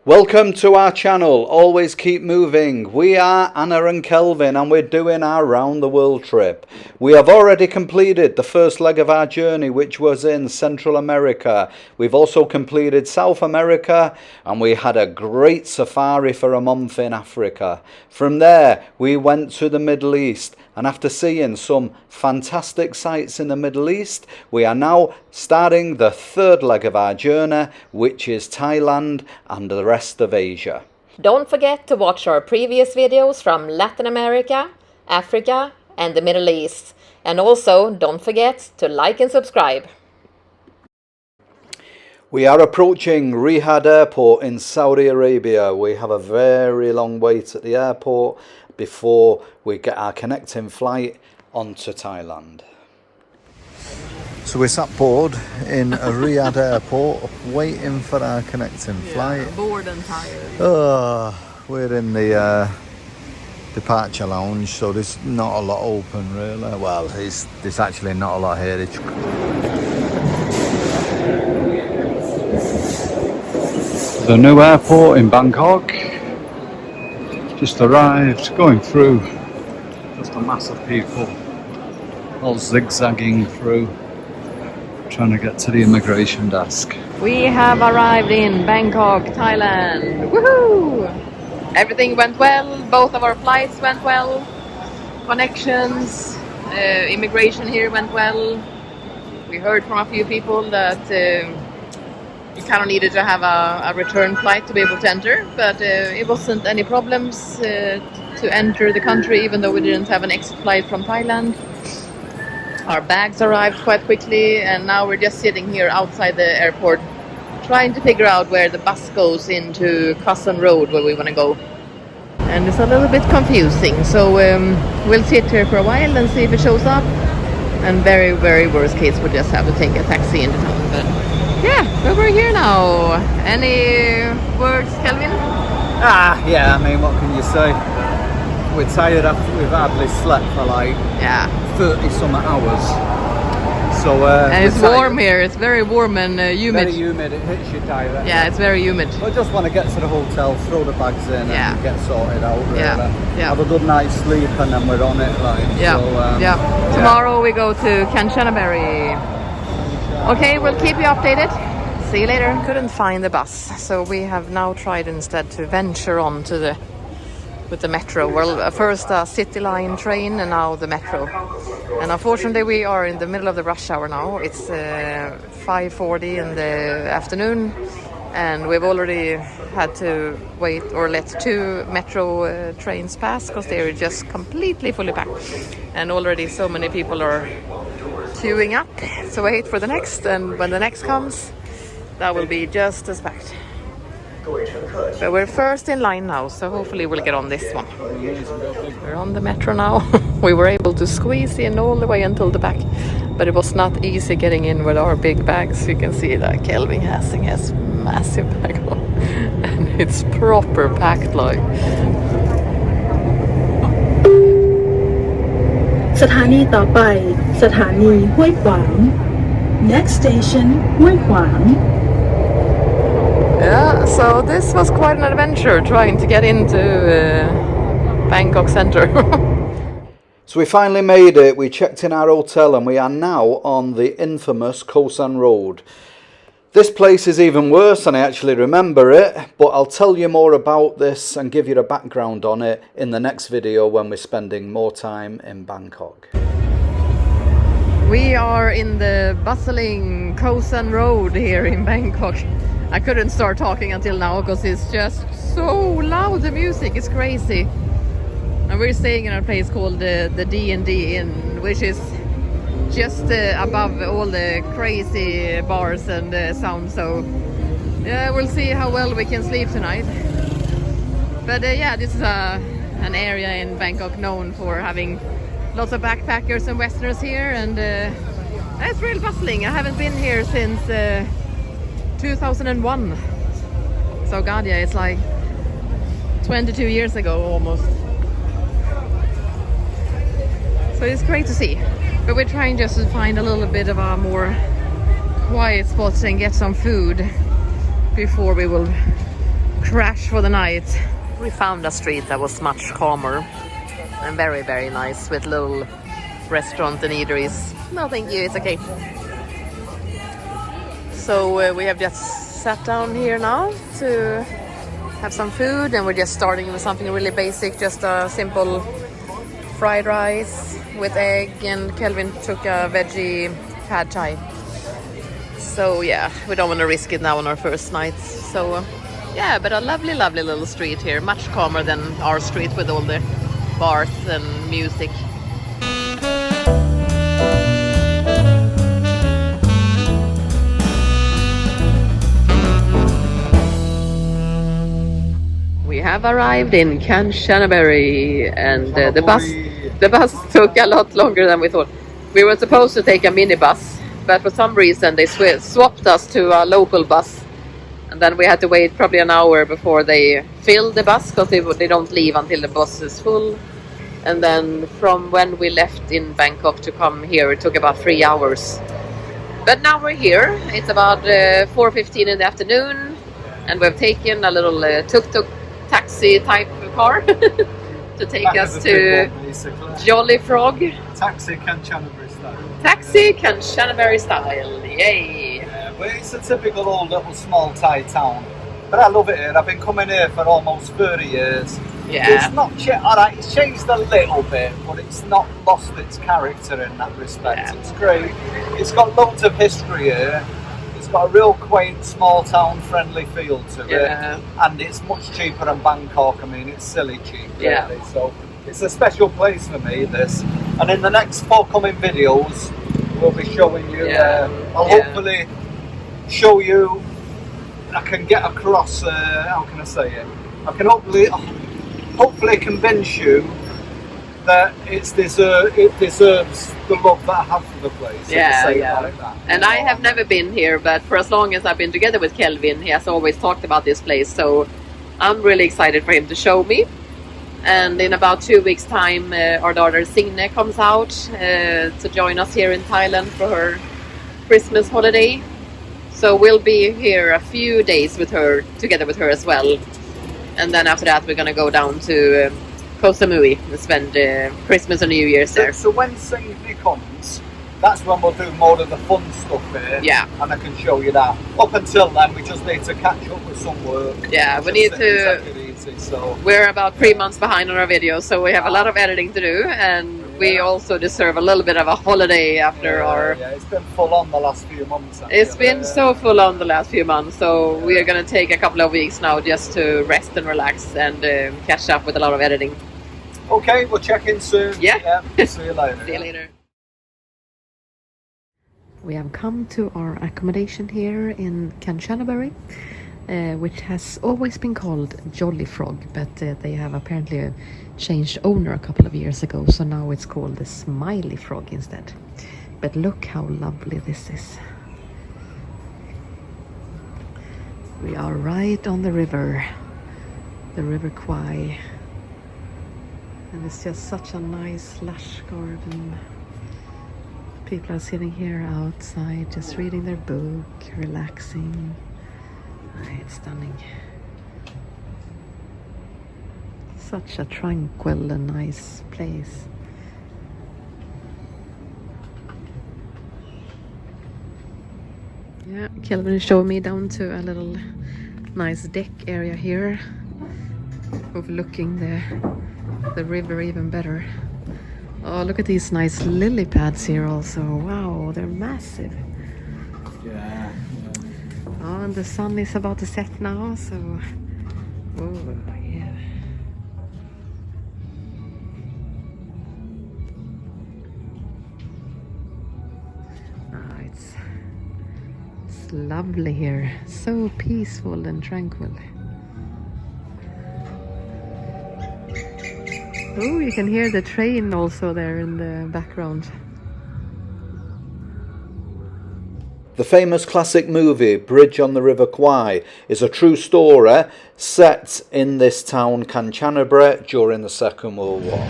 Welcome to our channel, Always Keep Moving. We are Anna and Kelvin and we're doing our round the world trip. We have already completed the first leg of our journey, which was in Central America. We've also completed South America and we had a great safari for a month in Africa. From there we went to the Middle East, and after seeing some fantastic sights in the Middle East, we are now starting the third leg of our journey, which is Thailand and the rest of Asia. Don't forget to watch our previous videos from Latin America, Africa and the Middle East. And also don't forget to like and subscribe. We are approaching Riyadh Airport in Saudi Arabia. We have a very long wait at the airport before we get our connecting flight onto Thailand. So we're sat board in Riyadh Airport waiting for our connecting flight. Bored and tired. We're in the departure lounge, so there's not a lot open really. Well, there's actually not a lot here. The new airport in Bangkok just arrived, going through, just a mass of people all zigzagging through, trying to get to the immigration desk. We have arrived in Bangkok, Thailand. Woohoo! Everything went well, both of our flights went well, connections, immigration here went well. We heard from a few people that you kind of needed to have a return flight to be able to enter, but it wasn't any problems to enter the country, even though we didn't have an exit flight from Thailand. Our bags arrived quite quickly, and now we're just sitting here outside the airport trying to figure out where the bus goes into Khassan Road, where we want to go. And it's a little bit confusing, so we'll sit here for a while and see if it shows up, and very, very worst case we'll just have to take a taxi into town. But yeah, but we're here now. Any words, Kelvin? Yeah, I mean, what can you say? We're tired after we've hardly slept for like 30 some hours. So and it's warm here. It's very warm and humid. Very humid. It hits you tired. Yeah, it's very humid. I just want to get to the hotel, throw the bags in, and get sorted out. Really. Have a good night's sleep, and then we're on it. Like so, Tomorrow we go to Kanchanaburi. Okay, we'll keep you updated. See you later. Couldn't find the bus, so we have now tried instead to venture on to with the metro. Well, first a city line train and now the metro. And unfortunately we are in the middle of the rush hour now. It's 5:40 in the afternoon, and we've already had to wait or let 2 metro trains pass because they are just completely fully packed. And already so many people are queuing up to wait for the next, and when the next comes, that will be just as packed. But we're first in line now, so hopefully we'll get on this one. We're on the metro now. We were able to squeeze in all the way until the back, but it was not easy getting in with our big bags. You can see that Kelvin has massive bag on, and it's proper packed like. สถานีต่อไปสถานีห้วยขวาง Next station ห้วยขวาง Yeah, so this was quite an adventure trying to get into Bangkok Center. So we finally made it. We checked in our hotel and we are now on the infamous Khassan Road. This place is even worse than I actually remember it, but I'll tell you more about this and give you a background on it in the next video when we're spending more time in Bangkok. We are in the bustling Khassan Road here in Bangkok. I couldn't start talking until now because it's just so loud. The music is crazy. And we're staying in a place called the D&D Inn, which is just above all the crazy bars and sound. So yeah, we'll see how well we can sleep tonight. But yeah, this is an area in Bangkok known for having lots of backpackers and Westerners here, and it's real bustling. I haven't been here since 2001. So God, yeah, it's like 22 years ago almost. So it's great to see. But we're trying just to find a little bit of a more quiet spot and get some food before we will crash for the night. We found a street that was much calmer and very, very nice with little restaurants and eateries. No, thank you, it's okay. So we have just sat down here now to have some food, and we're just starting with something really basic, just a simple fried rice with egg, and Kelvin took a veggie pad thai. So yeah, we don't want to risk it now on our first night. So yeah, but a lovely, lovely little street here, much calmer than our street with all the bars and music. We have arrived in Kanchanaburi, and the bus took a lot longer than we thought. We were supposed to take a minibus, but for some reason they swapped us to a local bus, and then we had to wait probably an hour before they filled the bus, because they don't leave until the bus is full. And then from when we left in Bangkok to come here, it took about 3 hours. But now we're here. It's about 4:15 in the afternoon, and we've taken a little tuk-tuk taxi type car to take us to Jolly Frog. Taxi Kanchanaburi style. Taxi Kanchanaburi style, yay! Yeah, well, it's a typical old little small Thai town, but I love it here. I've been coming here for almost 30 years. Yeah. It's not alright, it's changed a little bit, but it's not lost its character in that respect. Yeah. It's great. It's got loads of history here. It's got a real quaint, small town friendly feel to it, and it's much cheaper than Bangkok. I mean, it's silly cheap, really. Yeah. So it's a special place for me, this. And in the next forthcoming videos, we'll be showing you. I'll hopefully show you. I can get across. How can I say it? I can hopefully convince you that it deserves the love that I have for the place. Like that. And I have never been here, but for as long as I've been together with Kelvin, he has always talked about this place. So I'm really excited for him to show me. And in about 2 weeks' time, our daughter Signe comes out to join us here in Thailand for her Christmas holiday. So we'll be here a few days with her, together with her as well. And then after that, we're going to go down to Koh Samui and spend Christmas and New Year's there. So when Signe comes, that's when we'll do more of the fun stuff here. Yeah. And I can show you that. Up until then, we just need to catch up with some work. Yeah, we need to... Take it easy, so. We're about 3 months behind on our videos, so we have a lot of editing to do, and we also deserve a little bit of a holiday after our... Yeah, it's been full on the last few months. It's been so full on the last few months, so we are going to take a couple of weeks now just to rest and relax and catch up with a lot of editing. Okay, we'll check in soon. Yeah. See you later. See you later. We have come to our accommodation here in Kanchanaburi, which has always been called Jolly Frog, but they have apparently changed owner a couple of years ago, so now it's called the Smiley Frog instead. But look how lovely this is. We are right on the river Kwai, and it's just such a nice lush garden. People are sitting here outside just reading their book, relaxing. It's stunning. Such a tranquil and nice place. Yeah, Kelvin showed me down to a little nice deck area here, overlooking the river even better. Oh, look at these nice lily pads here also. Wow, they're massive. Yeah. Oh, and the sun is about to set now, so... Oh, yeah. It's lovely here. So peaceful and tranquil. Oh, you can hear the train also there in the background. The famous classic movie Bridge on the River Kwai is a true story set in this town Kanchanaburi during the Second World War.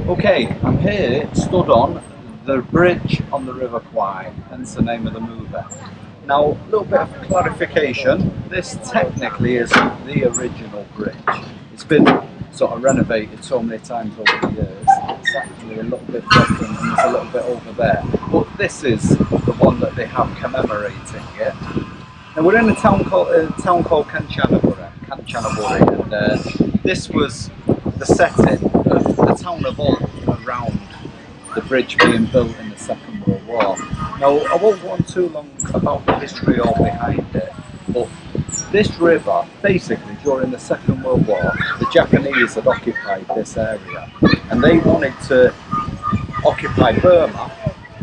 Okay, I'm here stood on the bridge on the River Kwai, hence the name of the movie. Now, a little bit of clarification. This technically isn't the original bridge. It's been sort of renovated so many times over the years. It's actually a little bit different and it's a little bit over there. But this is the one that they have commemorating it. Now we're in a town called Kanchanaburi, and this was the setting of the town of Holden around the bridge being built in the Second World War. Now, I won't go on too long about the history all behind it, but this river, basically during the Second World War, the Japanese had occupied this area and they wanted to occupy Burma,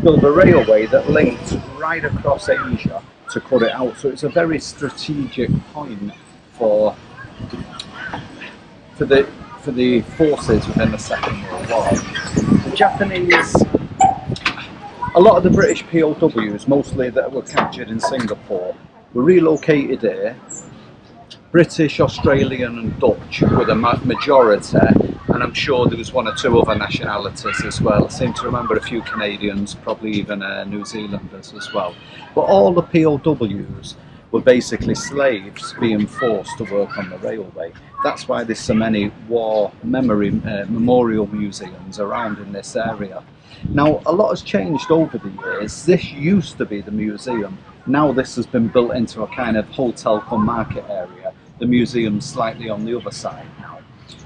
build a railway that linked right across Asia to cut it out. So it's a very strategic point for the forces within the Second World War. The Japanese, a lot of the British POWs, mostly that were captured in Singapore, were relocated here. British, Australian and Dutch were the majority, and I'm sure there was one or two other nationalities as well. I seem to remember a few Canadians, probably even New Zealanders as well. But all the POWs were basically slaves being forced to work on the railway. That's why there's so many war memorial museums around in this area. Now, a lot has changed over the years. This used to be the museum. Now this has been built into a kind of hotel cum market area. The museum's slightly on the other side now.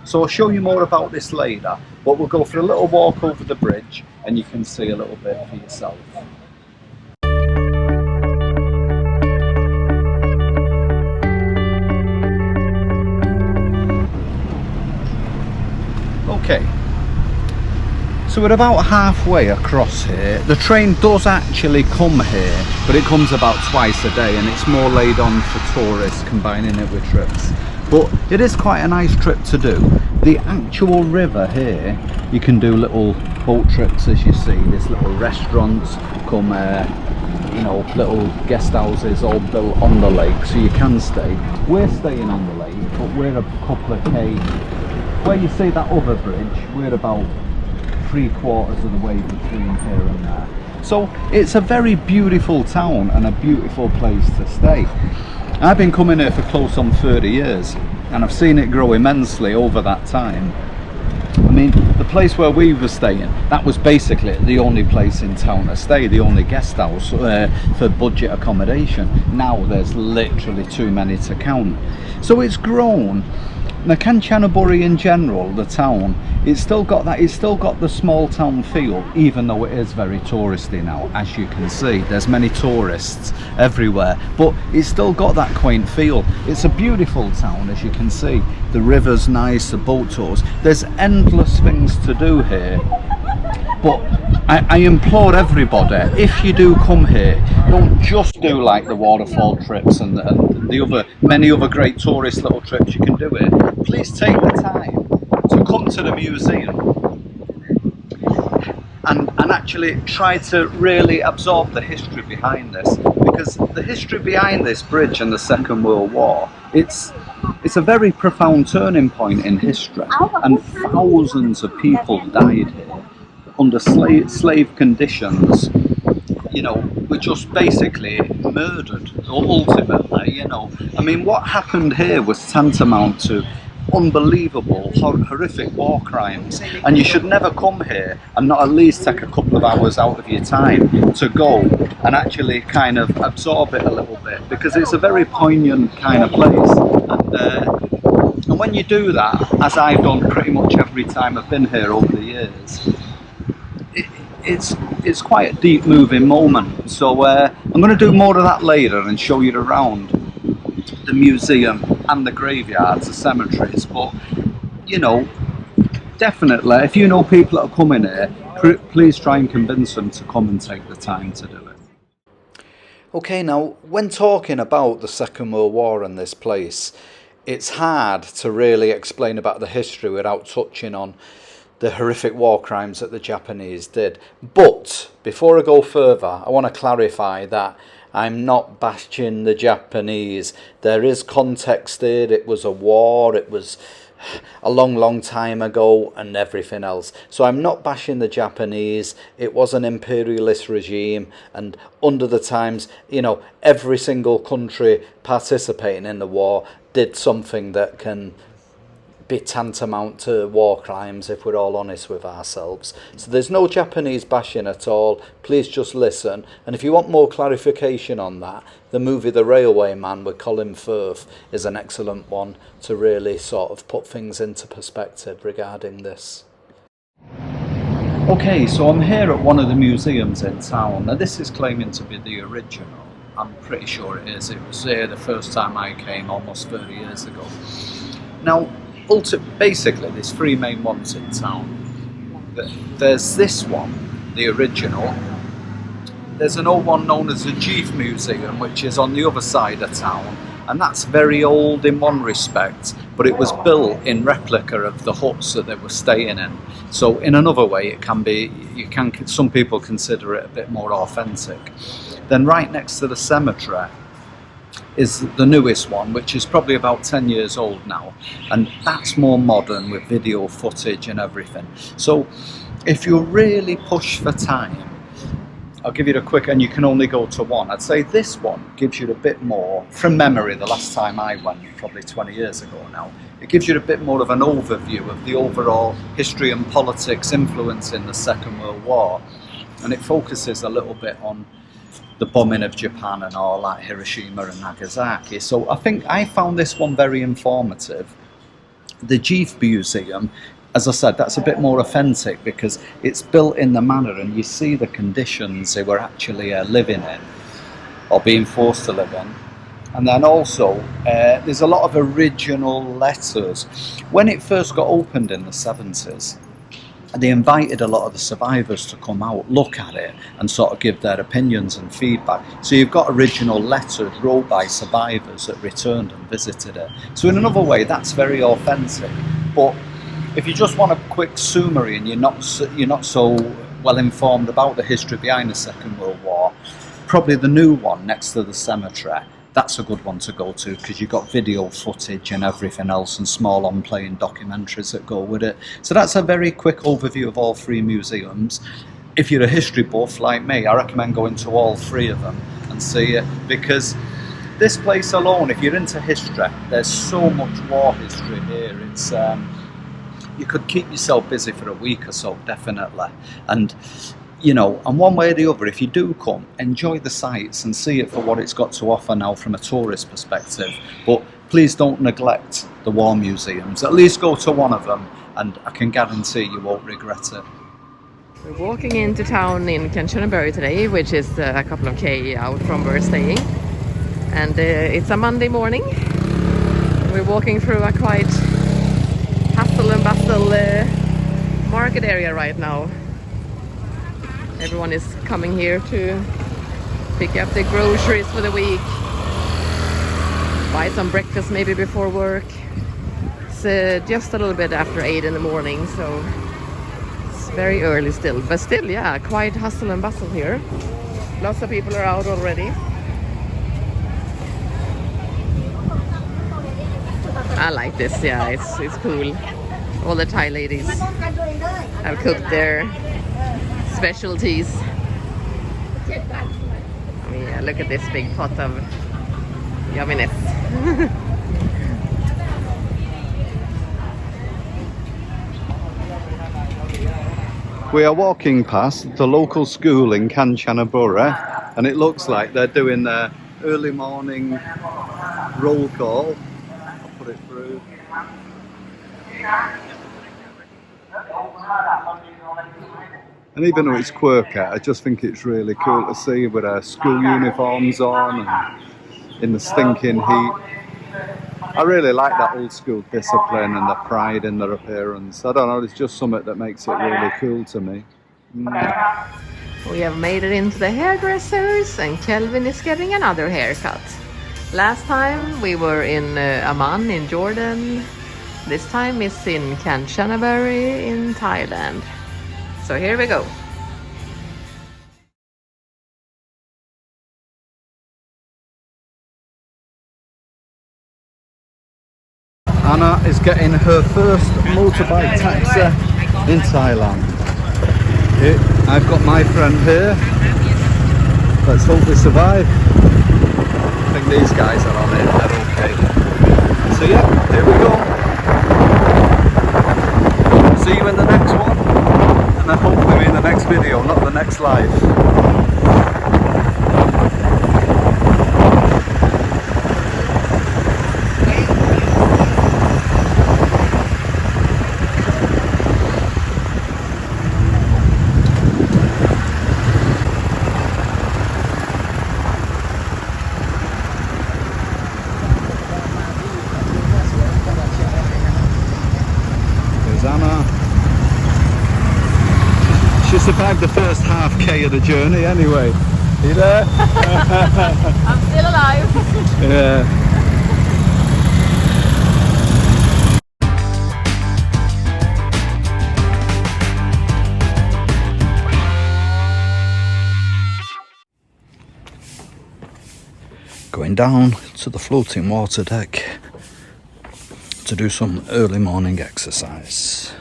So I'll show you more about this later, but we'll go for a little walk over the bridge and you can see a little bit for yourself. Okay, so we're about halfway across here. The train does actually come here, but it comes about twice a day and it's more laid on for tourists, combining it with trips. But it is quite a nice trip to do. The actual river here, you can do little boat trips as you see. There's little restaurants, you know, little guest houses all built on the lake, so you can stay. We're staying on the lake, but we're a couple of K. Where you see that other bridge, we're about 3/4 of the way between here and there. So it's a very beautiful town and a beautiful place to stay. I've been coming here for close on 30 years and I've seen it grow immensely over that time. I mean, the place where we were staying, that was basically the only place in town to stay, the only guest house for budget accommodation. Now there's literally too many to count. So it's grown. Now Kanchanaburi in general, the town, it's still got the small town feel, even though it is very touristy now, as you can see. There's many tourists everywhere, but it's still got that quaint feel. It's a beautiful town, as you can see. The river's nice, the boat tours. There's endless things to do here. But I implore everybody, if you do come here, don't just do like the waterfall trips and the many other great tourist little trips you can do here. Please take the time to come to the museum and actually try to really absorb the history behind this, because the history behind this bridge and the Second World War, it's a very profound turning point in history, and thousands of people died here under slave conditions. You know, were just basically murdered ultimately. You know, I mean, what happened here was tantamount to unbelievable, horrific war crimes, and you should never come here and not at least take a couple of hours out of your time to go and actually kind of absorb it a little bit, because it's a very poignant kind of place. And when you do that, as I've done pretty much every time I've been here over the years, it's quite a deep moving moment. So I'm going to do more of that later and show you around the museum and the graveyards, the cemeteries. But you know, definitely if you know people that are coming here, please try and convince them to come and take the time to do it. Okay, now when talking about the Second World War and this place, it's hard to really explain about the history without touching on the horrific war crimes that the Japanese did. But before I go further, I want to clarify that I'm not bashing the Japanese. There is context here. It was a war. It was a long time ago and everything else. So I'm not bashing the Japanese. It was an imperialist regime, and under the times, you know, every single country participating in the war did something that can be tantamount to war crimes, if we're all honest with ourselves. So there's no Japanese bashing at all. Please just listen. And if you want more clarification on that, the movie The Railway Man with Colin Firth is an excellent one to really sort of put things into perspective regarding this. Okay, so I'm here at one of the museums in town. Now this is claiming to be the original. I'm pretty sure it is. It was here the first time I came almost 30 years ago. Now, basically there's three main ones in town. There's this one, the original. There's an old one known as the Jeef Museum, which is on the other side of town, and that's very old in one respect, but it was built in replica of the huts that they were staying in. So in another way it can be, some people consider it a bit more authentic. Then right next to the cemetery is the newest one, which is probably about 10 years old now, and that's more modern with video footage and everything. So if you really push for time, I'll give you a quick, and you can only go to one. I'd say this one gives you a bit more, from memory, the last time I went, probably 20 years ago now, it gives you a bit more of an overview of the overall history and politics influencing the Second World War, and it focuses a little bit on the bombing of Japan and all that, Hiroshima and Nagasaki. So I think I found this one very informative. The Jeef Museum, as I said, that's a bit more authentic because it's built in the manner and you see the conditions they were actually living in or being forced to live in. And then also there's a lot of original letters. When it first got opened in the 70s, they invited a lot of the survivors to come out, look at it and sort of give their opinions and feedback. So you've got original letters wrote by survivors that returned and visited it. So in another way, that's very authentic. But if you just want a quick summary and you're not so well informed about the history behind the Second World War, probably the new one next to the cemetery, that's a good one to go to because you've got video footage and everything else and small on-playing documentaries that go with it. So that's a very quick overview of all three museums. If you're a history buff like me, I recommend going to all three of them and see it, because this place alone, if you're into history, there's so much war history here. It's you could keep yourself busy for a week or so, definitely. And you know, and one way or the other, if you do come, enjoy the sights and see it for what it's got to offer now from a tourist perspective. But please don't neglect the war museums. At least go to one of them, and I can guarantee you won't regret it. We're walking into town in Kanchanaburi today, which is a couple of K out from where we're staying. And it's a Monday morning. We're walking through a quite hustle and bustle market area right now. Everyone is coming here to pick up their groceries for the week, buy some breakfast maybe before work. It's just a little bit after 8 in the morning, so it's very early still. But still, yeah, quite hustle and bustle here. Lots of people are out already. I like this, yeah, it's cool. All the Thai ladies have cooked their specialties. Oh yeah, look at this big pot of yumminess. We are walking past the local school in Kanchanaburi, and it looks like they're doing their early morning roll call. I'll put it through. And even though it's quirky, I just think it's really cool to see with their school uniforms on and in the stinking heat. I really like that old school discipline and the pride in their appearance. I don't know, it's just something that makes it really cool to me. We have made it into the hairdressers and Kelvin is getting another haircut. Last time we were in Amman in Jordan. This time it's in Kanchanaburi in Thailand. So here we go. Anna is getting her first motorbike taxi in Thailand. I've got my friend here. Let's hope we survive. I think these guys are on it, they're okay. So yeah, here we go. See you in the next one, and I hope we're in the next video, not the next live. She survived the first half K of the journey anyway. You there? I'm still alive. Yeah. Going down to the floating water deck to do some early morning exercise.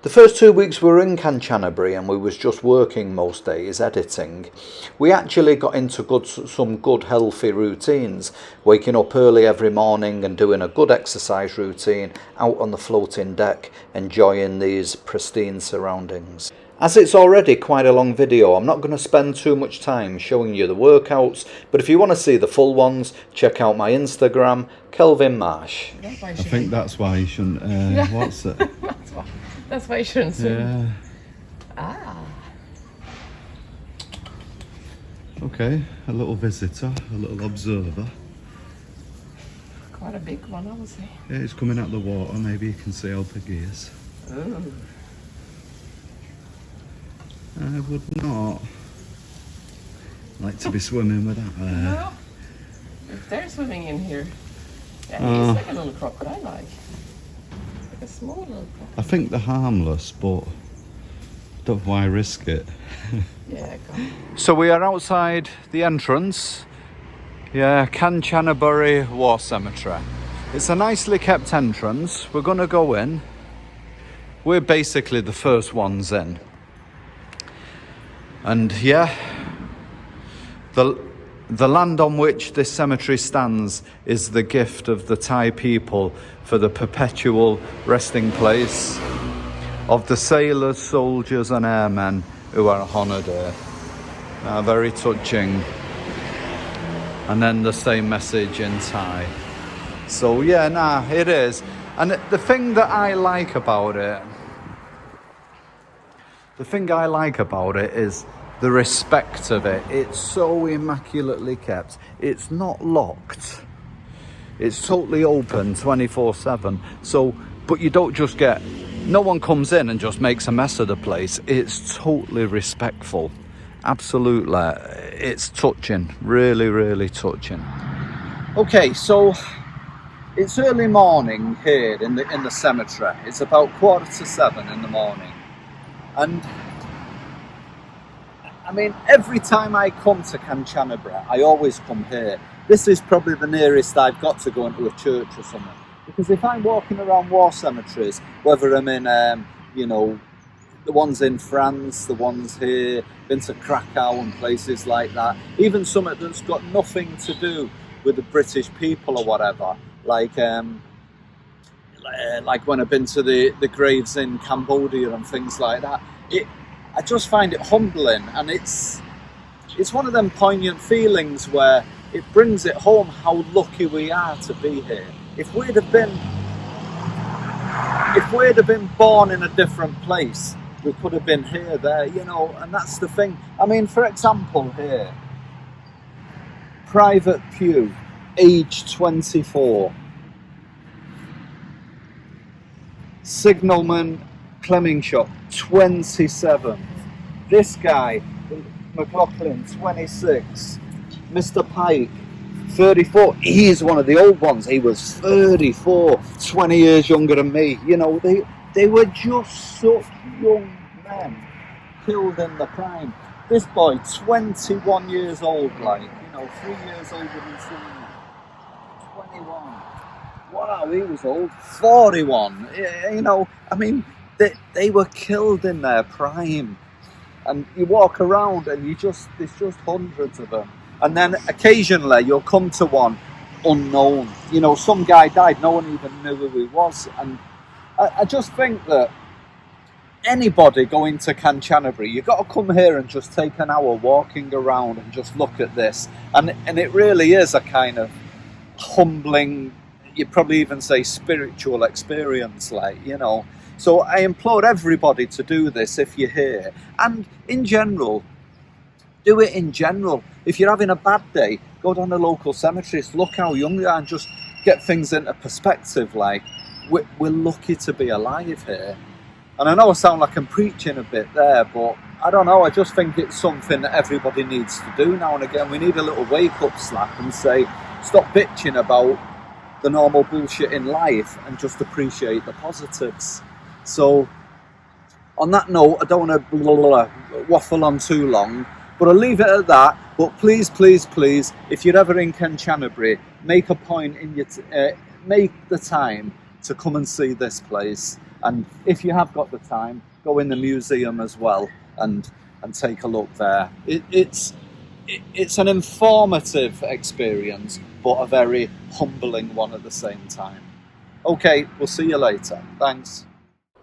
The first 2 weeks we were in Kanchanaburi and we was just working most days, editing. We actually got into some good healthy routines, waking up early every morning and doing a good exercise routine out on the floating deck, enjoying these pristine surroundings. As it's already quite a long video, I'm not going to spend too much time showing you the workouts, but if you want to see the full ones, check out my Instagram, Kelvin Marsh. I think that's why you shouldn't, what's it? That's why you shouldn't swim. Yeah. Ah. Okay, a little visitor, a little observer. Quite a big one, obviously. Yeah, it's coming out of the water, maybe you can see how big he is. Oh. I would not like to be swimming with that there. No. If they're swimming in here, yeah, he's like a little crocodile, like a small little crocodile. I think they're harmless, but don't know why risk it. Yeah, go on. So we are outside the entrance. Yeah, Kanchanaburi War Cemetery. It's a nicely kept entrance. We're going to go in. We're basically the first ones in. And yeah, the land on which this cemetery stands is the gift of the Thai people for the perpetual resting place of the sailors, soldiers and airmen who are honoured here. Very touching. And then the same message in Thai. So yeah, it is. And the thing that I like about it, is the respect of it. It's so immaculately kept. It's not locked. It's totally open 24/7. So, but you don't just get, no one comes in and just makes a mess of the place. It's totally respectful. Absolutely. It's touching. Really, really touching. Okay, so it's early morning here in the cemetery. It's about 7:15 in the morning. And I mean, every time I come to Kanchanaburi, I always come here. This is probably the nearest I've got to going to a church or something. Because if I'm walking around war cemeteries, whether I'm in, the ones in France, the ones here, been to Krakow and places like that, even something that's got nothing to do with the British people or whatever, like when I've been to the graves in Cambodia and things like that, I just find it humbling, and it's one of them poignant feelings where it brings it home how lucky we are to be here. If we'd have been born in a different place, we could have been here, there, and that's the thing. I mean, for example, here, Private Pew, age 24. Signalman Clemmingshot, 27. This guy, McLaughlin, 26. Mr. Pike, 34. He's one of the old ones. He was 34, 20 years younger than me. They were just such young men, killed in the prime. This boy, 21 years old, 3 years older than me. 21. wow, he was old, 41. You know, I mean, they were killed in their prime. And you walk around and there's just hundreds of them. And then occasionally you'll come to one unknown. You know, some guy died, no one even knew who he was. And I just think that anybody going to Kanchanaburi, you've got to come here and just take an hour walking around and just look at this. And it really is a kind of humbling, you'd probably even say spiritual experience, like, you know. So I implore everybody to do this if you're here. And in general, do it in general. If you're having a bad day, go down to local cemeteries, look how young they are, and just get things into perspective. Like, we're lucky to be alive here. And I know I sound like I'm preaching a bit there, but I don't know, I just think it's something that everybody needs to do now and again. We need a little wake-up slap and say, stop bitching about the normal bullshit in life and just appreciate the positives. So, on that note, I don't want to waffle on too long, but I'll leave it at that. But please, please, please, if you're ever in Kanchanaburi, make a point in make the time to come and see this place. And if you have got the time, go in the museum as well and take a look there. It's an informative experience, but a very humbling one at the same time. Okay, we'll see you later. Thanks.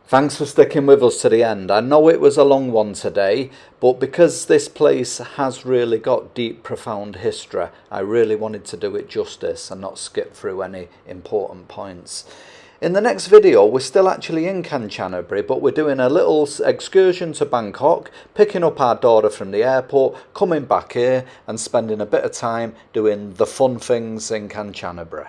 Thanks for sticking with us to the end. I know it was a long one today, but because this place has really got deep, profound history, I really wanted to do it justice and not skip through any important points. In the next video, we're still actually in Kanchanaburi, but we're doing a little excursion to Bangkok, picking up our daughter from the airport, coming back here and spending a bit of time doing the fun things in Kanchanaburi.